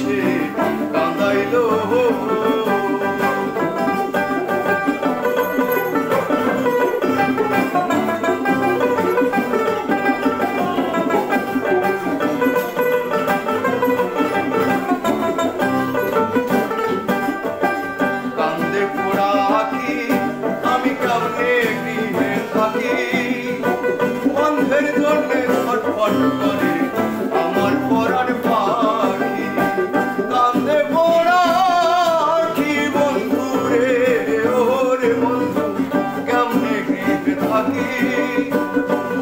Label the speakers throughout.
Speaker 1: দোষে কাঁদাইলো।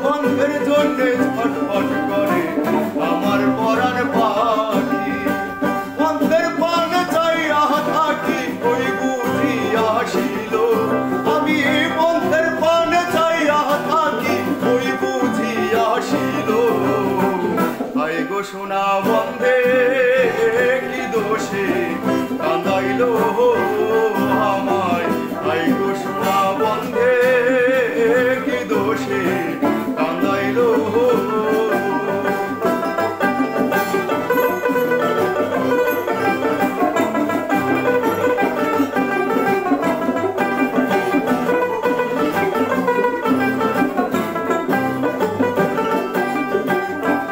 Speaker 1: বন্ধের জন্যে ছটফট করে আমার পরাণ পাখি। বন্ধের পানে চাইয়া থাকি ওই বুঝি আসিল। আমি বন্ধের পানে চাইয়া থাকি ওই বুঝি আসিল। হায় গো সোনা বন্ধে কি দোষে কাঁদাইলো আমায়। হায় গো সোনা বন্ধে কি দোষে কাঁদাইলো।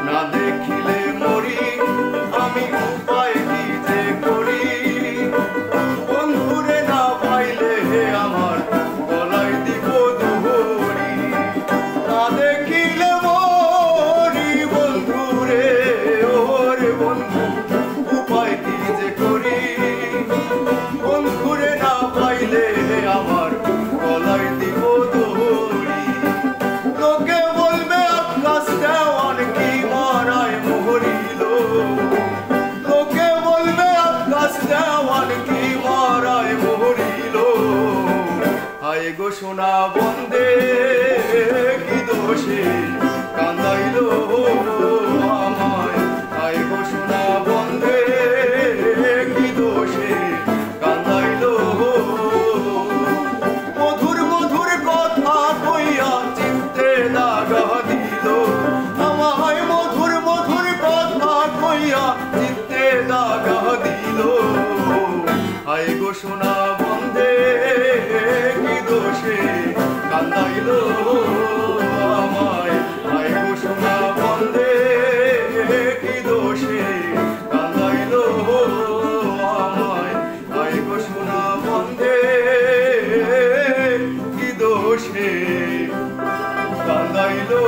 Speaker 1: না দেখিলে মরি আমি উপায় কি যে করি। বন্ধুরে না পাইলে আমার গলায় দিব দোহরি। না দেখিলে মরি বন্ধুরে ওরে বন্ধু উপায় কি যে করি। বন্ধুরে না পাইলে আমার গলায় দিব দোহরি। লোকে বলবে আকাশ দেওয়ান কি মারায় মরিল। লোকে বলবে আকাশ দেওয়ান কি মারায় মরিল। হায় গো সোনা বন্ধে কি দোষে কাঁদাইলো আমায়। হায় গো সোনা বন্ধে কি দোষে কাঁদাইলো। মধুর মধুর কথা কইয়া চিত্তে দাগা দিল আমায়। মধুর মধুর কথা কইয়া চিত্তে দাগা দিল। হায় গো সোনা বন্ধে কি দোষে কাঁদাইলো আমায়। হায় গো সোনা বন্ধে কি দোষে কাঁদাইলো আমায়। হায় গো সোনা বন্ধে কি দোষে কাঁদাইলো।